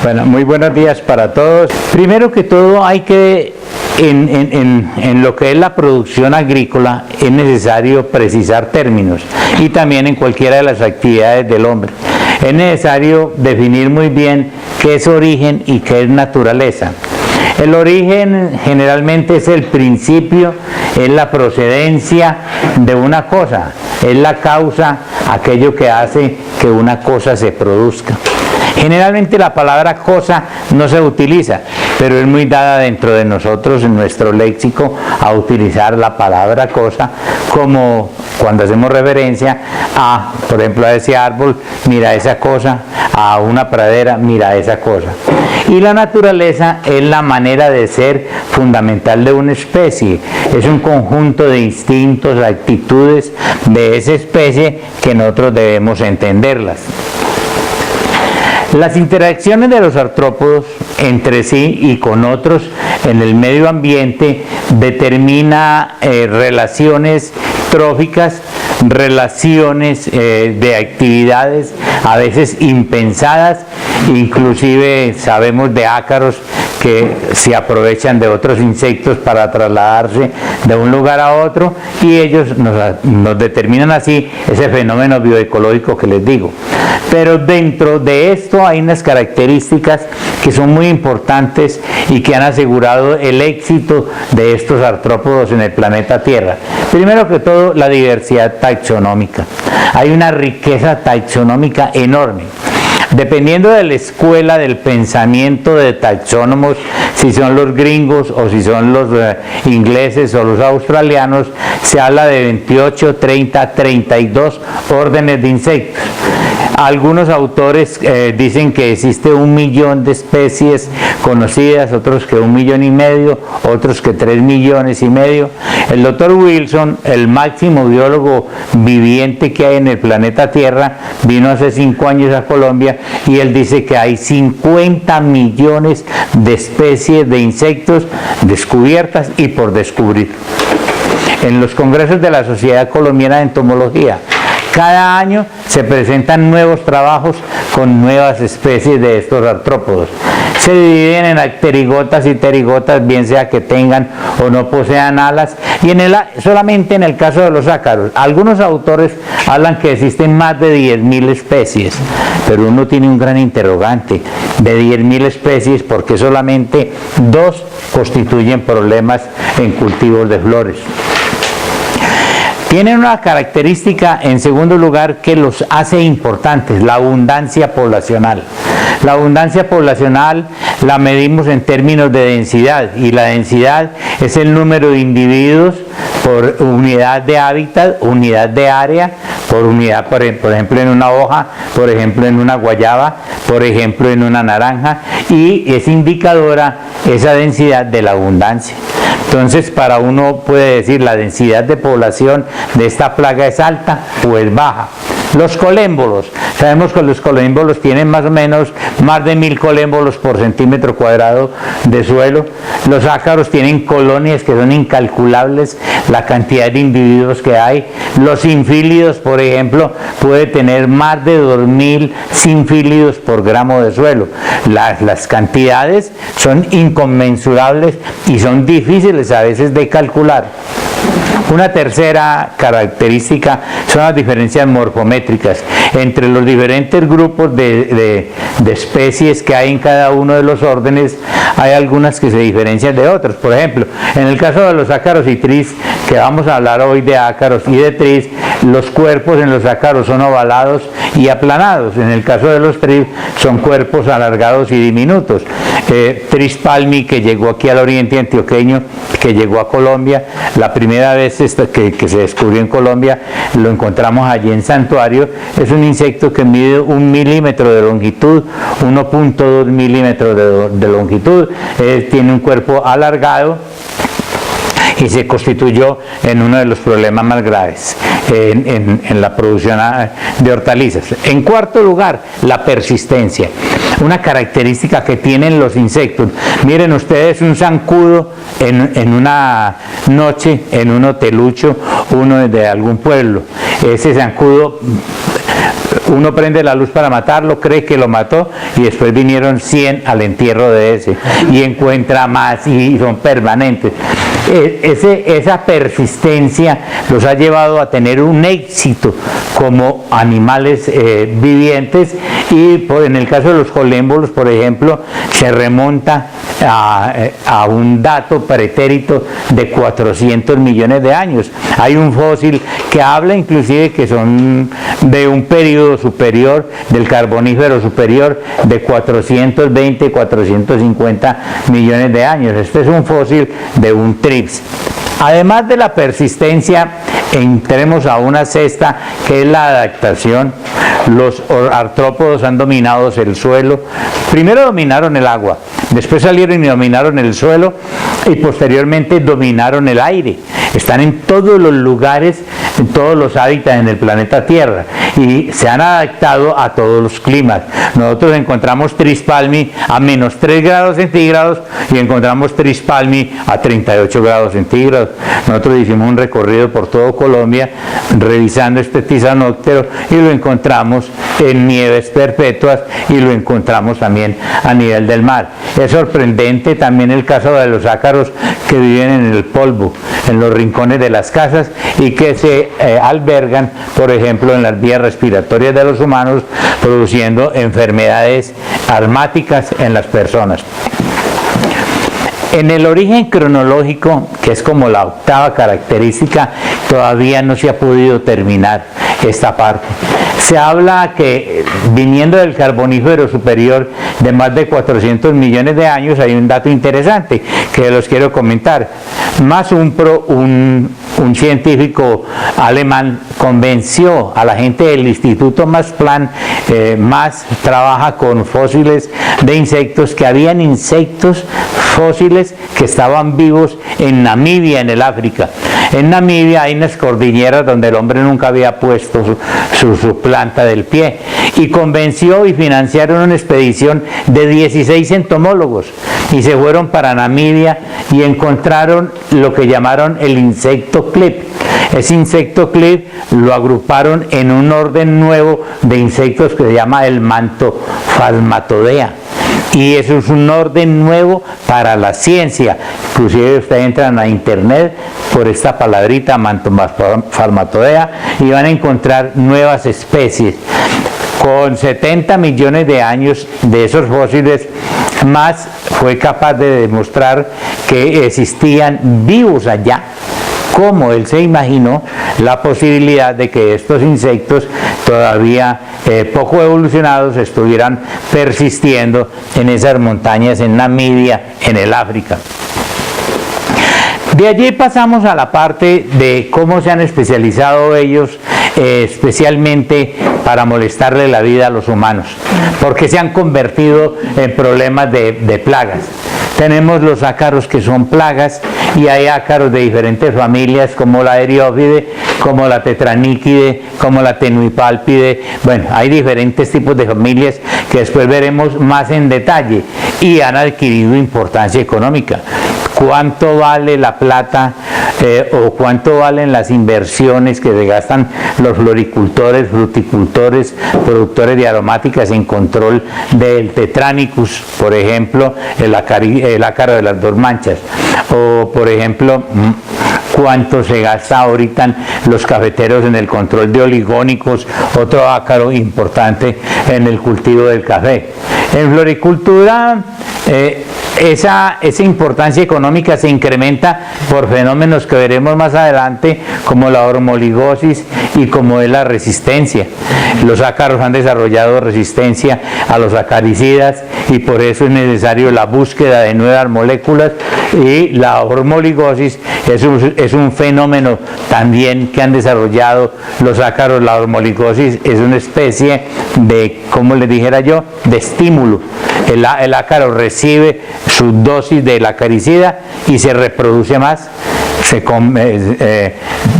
Bueno, muy buenos días para todos. Primero que todo hay que, en lo que es la producción agrícola, es necesario precisar términos y también en cualquiera de las actividades del hombre. Es necesario definir muy bien qué es origen y qué es naturaleza. El origen generalmente es el principio, es la procedencia de una cosa, es la causa, aquello que hace que una cosa se produzca. Generalmente la palabra cosa no se utiliza, pero es muy dada dentro de nosotros, en nuestro léxico, a utilizar la palabra cosa como cuando hacemos referencia a, por ejemplo, a ese árbol, mira esa cosa, a una pradera, mira esa cosa. Y la naturaleza es la manera de ser fundamental de una especie, es un conjunto de instintos, actitudes de esa especie que nosotros debemos entenderlas. Las interacciones de los artrópodos entre sí y con otros en el medio ambiente determina relaciones tróficas, relaciones de actividades a veces impensadas, inclusive sabemos de ácaros que se aprovechan de otros insectos para trasladarse de un lugar a otro y ellos nos determinan así ese fenómeno bioecológico que les digo. Pero dentro de esto hay unas características que son muy importantes y que han asegurado el éxito de estos artrópodos en el planeta Tierra. Primero que todo, la diversidad taxonómica. Hay una riqueza taxonómica enorme. Dependiendo de la escuela del pensamiento de taxónomos, si son los gringos o si son los ingleses o los australianos, se habla de 28, 30, 32 órdenes de insectos. Algunos autores dicen que existe 1 millón de especies conocidas, otros que 1,5 millones, otros que 3,5 millones. El doctor Wilson, el máximo biólogo viviente que hay en el planeta Tierra, vino hace 5 años a Colombia y él dice que hay 50 millones de especies de insectos descubiertas y por descubrir. En los congresos de la Sociedad Colombiana de Entomología, cada año se presentan nuevos trabajos con nuevas especies de estos artrópodos. Se dividen en pterigotas y pterigotas, bien sea que tengan o no posean alas, y solamente en el caso de los ácaros. Algunos autores hablan que existen más de 10.000 especies, pero uno tiene un gran interrogante de 10.000 especies porque solamente 2 constituyen problemas en cultivos de flores. Tienen una característica, en segundo lugar, que los hace importantes, la abundancia poblacional. La abundancia poblacional la medimos en términos de densidad, y la densidad es el número de individuos por unidad de hábitat, unidad de área, por unidad, por ejemplo, en una hoja, por ejemplo, en una guayaba, por ejemplo, en una naranja, y es indicadora esa densidad de la abundancia. Entonces, para uno puede decir la densidad de población de esta plaga es alta o es baja. Los colémbolos, sabemos que los colémbolos tienen más o menos más de 1.000 colémbolos por centímetro cuadrado de suelo. Los ácaros tienen colonias que son incalculables, la cantidad de individuos que hay. Los sinfílidos, por ejemplo, puede tener más de 2.000 sinfílidos por gramo de suelo. Las cantidades son inconmensurables y son difíciles a veces de calcular. Una tercera característica son las diferencias morfométricas entre los diferentes grupos de especies que hay en cada uno de los órdenes. Hay algunas que se diferencian de otras. Por ejemplo, en el caso de los ácaros y tris, que vamos a hablar hoy de ácaros y de tris, los cuerpos en los ácaros son ovalados y aplanados. En el caso de los tris son cuerpos alargados y diminutos. Tris palmi, que llegó aquí al oriente antioqueño, que llegó a Colombia, la primera vez que se descubrió en Colombia, lo encontramos allí en Santuario. Es un insecto que mide 1 milímetro de longitud, 1.2 milímetros de longitud, tiene un cuerpo alargado y se constituyó en uno de los problemas más graves en la producción de hortalizas. En cuarto lugar, la persistencia, una característica que tienen los insectos. Miren ustedes un zancudo en una noche, en un hotelucho, uno de algún pueblo. Ese zancudo Uno prende la luz para matarlo, cree que lo mató y después vinieron 100 al entierro de ese y encuentra más y son permanentes. Esa persistencia los ha llevado a tener un éxito como animales vivientes y en el caso de los colémbolos, por ejemplo, se remonta a un dato pretérito de 400 millones de años. Hay un fósil que habla inclusive que son de un periodo superior, del Carbonífero superior, de 420, 450 millones de años. Este es un fósil de un trips. Además de la persistencia, entremos a una sexta, que es la adaptación. Los artrópodos han dominado el suelo. Primero dominaron el agua, después salieron y dominaron el suelo y posteriormente dominaron el aire. Están en todos los lugares, en todos los hábitats en el planeta Tierra y se han adaptado a todos los climas. Nosotros encontramos Trispalmi a menos 3 grados centígrados y encontramos Trispalmi a 38 grados centígrados. Nosotros hicimos un recorrido por todo Colombia revisando este tisanóptero y lo encontramos en nieves perpetuas y lo encontramos también a nivel del mar. Es sorprendente también el caso de los ácaros que viven en el polvo, en los rincones de las casas y que se albergan, por ejemplo, en las vías respiratorias de los humanos, produciendo enfermedades asmáticas en las personas. En el origen cronológico, que es como la octava característica, todavía no se ha podido terminar esta parte. Se habla que viniendo del Carbonífero superior de más de 400 millones de años, hay un dato interesante que los quiero comentar. Max Umpro, un científico alemán, convenció a la gente del Instituto Max Planck, Max trabaja con fósiles de insectos, que habían insectos fósiles que estaban vivos en Namibia, en el África. En Namibia hay unas cordilleras donde el hombre nunca había puesto su planta del pie y convenció y financiaron una expedición de 16 entomólogos y se fueron para Namibia y encontraron lo que llamaron el insecto clip. Ese insecto clip lo agruparon en un orden nuevo de insectos que se llama el Mantophalmatodea. Y eso es un orden nuevo para la ciencia. Inclusive ustedes entran a internet por esta palabrita Mantophalmatodea y van a encontrar nuevas especies. Con 70 millones de años de esos fósiles, Max fue capaz de demostrar que existían vivos allá. Como él se imaginó la posibilidad de que estos insectos todavía poco evolucionados estuvieran persistiendo en esas montañas en Namibia, en el África. De allí pasamos a la parte de cómo se han especializado ellos, especialmente para molestarle la vida a los humanos, porque se han convertido en problemas de plagas. Tenemos los ácaros que son plagas y hay ácaros de diferentes familias como la Eriófide, como la Tetraníquide, como la Tenuipálpide. Bueno, hay diferentes tipos de familias que después veremos más en detalle y han adquirido importancia económica. ¿Cuánto vale la plata o cuánto valen las inversiones que se gastan los floricultores, fruticultores, productores de aromáticas en control del Tetranicus, por ejemplo, el ácaro de las dos manchas? O, por ejemplo, cuánto se gasta ahorita los cafeteros en el control de oligónicos, otro ácaro importante en el cultivo del café. En floricultura, esa importancia económica se incrementa por fenómenos que veremos más adelante, como la hormoligosis y como es la resistencia. Los ácaros han desarrollado resistencia a los acaricidas y por eso es necesario la búsqueda de nuevas moléculas, y la hormoligosis es un fenómeno también que han desarrollado los ácaros. La hormoligosis es una especie de, como les dijera yo, de estímulo. El ácaro recibe su dosis del acaricida y se reproduce más.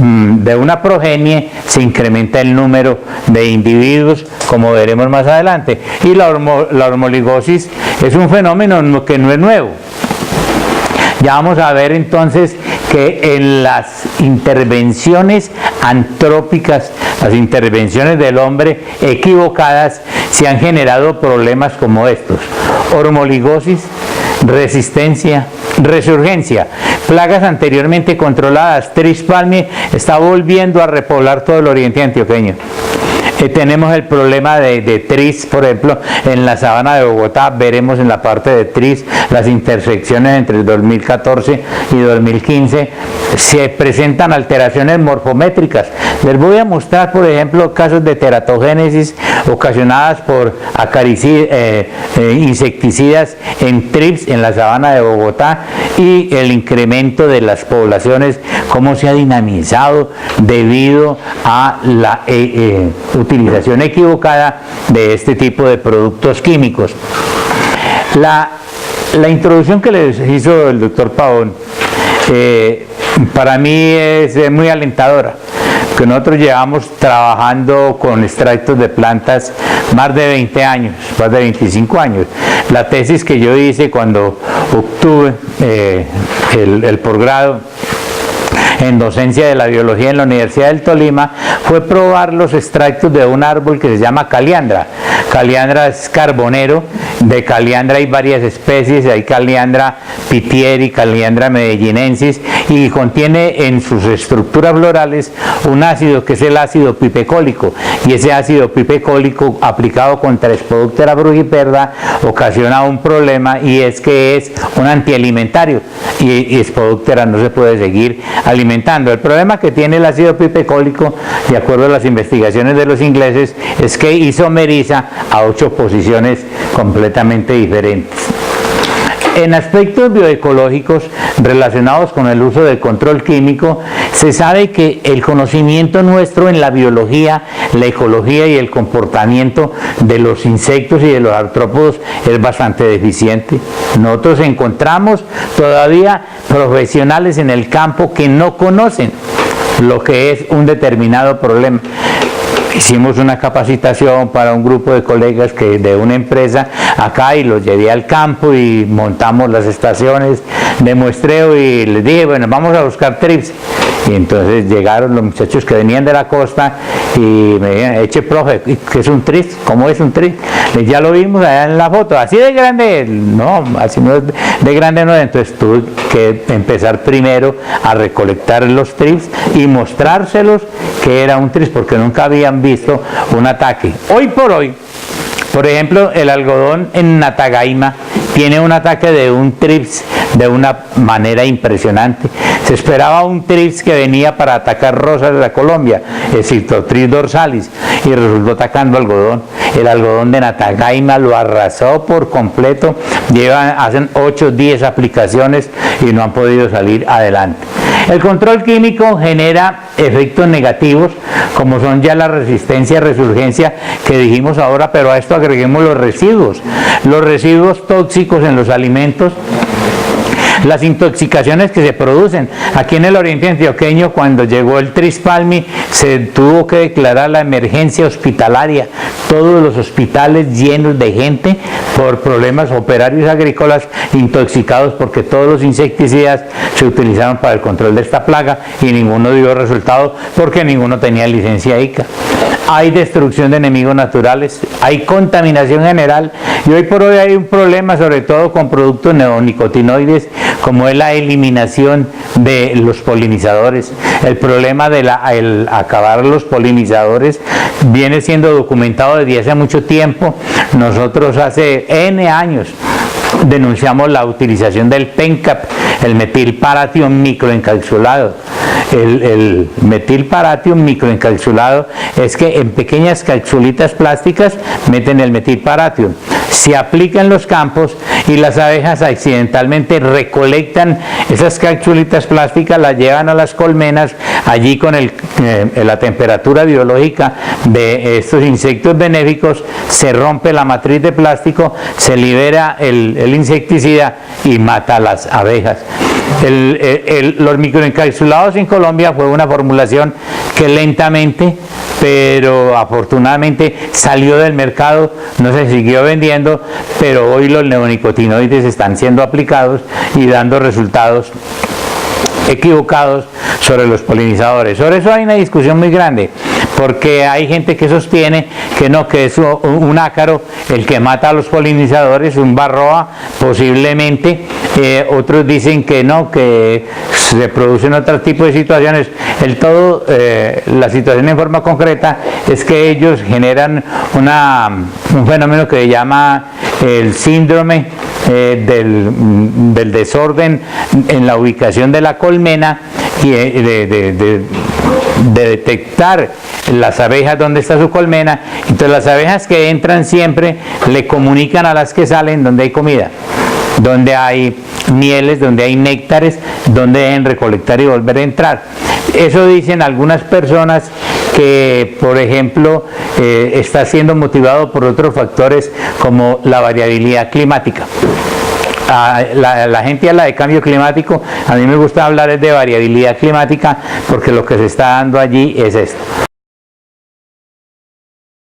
De una progenie se incrementa el número de individuos, como veremos más adelante. Y la hormoligosis es un fenómeno que no es nuevo. Ya vamos a ver entonces que en las intervenciones antrópicas, las intervenciones del hombre equivocadas, se han generado problemas como estos: hormoligosis, resistencia, resurgencia, plagas anteriormente controladas. Tris palmi está volviendo a repoblar todo el oriente antioqueño. Tenemos el problema de tris, por ejemplo, en la sabana de Bogotá. Veremos en la parte de tris las intersecciones entre el 2014 y 2015. Se presentan alteraciones morfométricas. Les voy a mostrar, por ejemplo, casos de teratogénesis ocasionadas por insecticidas en trips en la sabana de Bogotá, y el incremento de las poblaciones, cómo se ha dinamizado debido a la utilización equivocada de este tipo de productos químicos. La introducción que les hizo el doctor Pavón para mí es muy alentadora, que nosotros llevamos trabajando con extractos de plantas más de 20 años, más de 25 años. La tesis que yo hice cuando obtuve el posgrado en docencia de la biología en la Universidad del Tolima fue probar los extractos de un árbol que se llama caliandra. Caliandra es carbonero. De caliandra hay varias especies, hay caliandra pitieri, caliandra medellinensis, y contiene en sus estructuras florales un ácido que es el ácido pipecólico, y ese ácido pipecólico aplicado contra Spodoptera frugiperda ocasiona un problema, y es que es un antialimentario, y Spodoptera no se puede seguir alimentando. El problema que tiene el ácido pipecólico, de acuerdo a las investigaciones de los ingleses, es que isomeriza a 8 posiciones completamente diferentes. En aspectos bioecológicos relacionados con el uso del control químico, se sabe que el conocimiento nuestro en la biología, la ecología y el comportamiento de los insectos y de los artrópodos es bastante deficiente. Nosotros encontramos todavía profesionales en el campo que no conocen lo que es un determinado problema. Hicimos una capacitación para un grupo de colegas de una empresa acá, y los llevé al campo y montamos las estaciones de muestreo, y les dije, bueno, vamos a buscar trips. Y entonces llegaron los muchachos que venían de la costa y me dijeron, eche profe, ¿qué es un tris? ¿Cómo es un tris? Ya lo vimos allá en la foto, así de grande, no, así no es de grande, no. Entonces tuve que empezar primero a recolectar los trips y mostrárselos que era un tris, porque nunca habían visto un ataque. Hoy por hoy, por ejemplo, el algodón en Natagaima tiene un ataque de un trips de una manera impresionante. Se esperaba un trips que venía para atacar rosas de la Colombia, el Citrotris dorsalis, y resultó atacando algodón. El algodón de Natagaima lo arrasó por completo. Hacen 8 o 10 aplicaciones y no han podido salir adelante. El control químico genera efectos negativos, como son ya la resistencia y resurgencia que dijimos ahora, pero a esto agreguemos los residuos tóxicos en los alimentos, las intoxicaciones que se producen. Aquí en el oriente antioqueño, cuando llegó el tris palmi, se tuvo que declarar la emergencia hospitalaria, todos los hospitales llenos de gente por problemas, operarios agrícolas intoxicados, porque todos los insecticidas se utilizaron para el control de esta plaga y ninguno dio resultado porque ninguno tenía licencia ICA. Hay destrucción de enemigos naturales, hay contaminación general, y hoy por hoy hay un problema sobre todo con productos neonicotinoides, como es la eliminación de los polinizadores. El problema de el acabar los polinizadores viene siendo documentado desde hace mucho tiempo. Nosotros hace N años denunciamos la utilización del PENCAP, el metilparatium microencapsulado. El metilparatium microencapsulado es que en pequeñas capsulitas plásticas meten el metilparatium, se aplica en los campos y las abejas accidentalmente recolectan esas capsulitas plásticas, las llevan a las colmenas. Allí con la temperatura biológica de estos insectos benéficos se rompe la matriz de plástico, se libera el insecticida y mata a las abejas. Los microencapsulados en Colombia fue una formulación que lentamente, pero afortunadamente salió del mercado, no se siguió vendiendo, pero hoy los neonicotinoides están siendo aplicados y dando resultados equivocados sobre los polinizadores. Sobre eso hay una discusión muy grande, porque hay gente que sostiene que no, que es un ácaro el que mata a los polinizadores, un varroa posiblemente. Otros dicen que no, que se producen otro tipo de situaciones. La situación en forma concreta es que ellos generan un fenómeno que se llama el síndrome del desorden en la ubicación de la colmena y de detectar las abejas donde está su colmena. Entonces las abejas que entran siempre le comunican a las que salen donde hay comida, donde hay mieles, donde hay néctares, donde deben recolectar y volver a entrar. Eso dicen algunas personas que, por ejemplo, está siendo motivado por otros factores como la variabilidad climática. La gente habla de cambio climático, a mí me gusta hablar de variabilidad climática porque lo que se está dando allí es esto.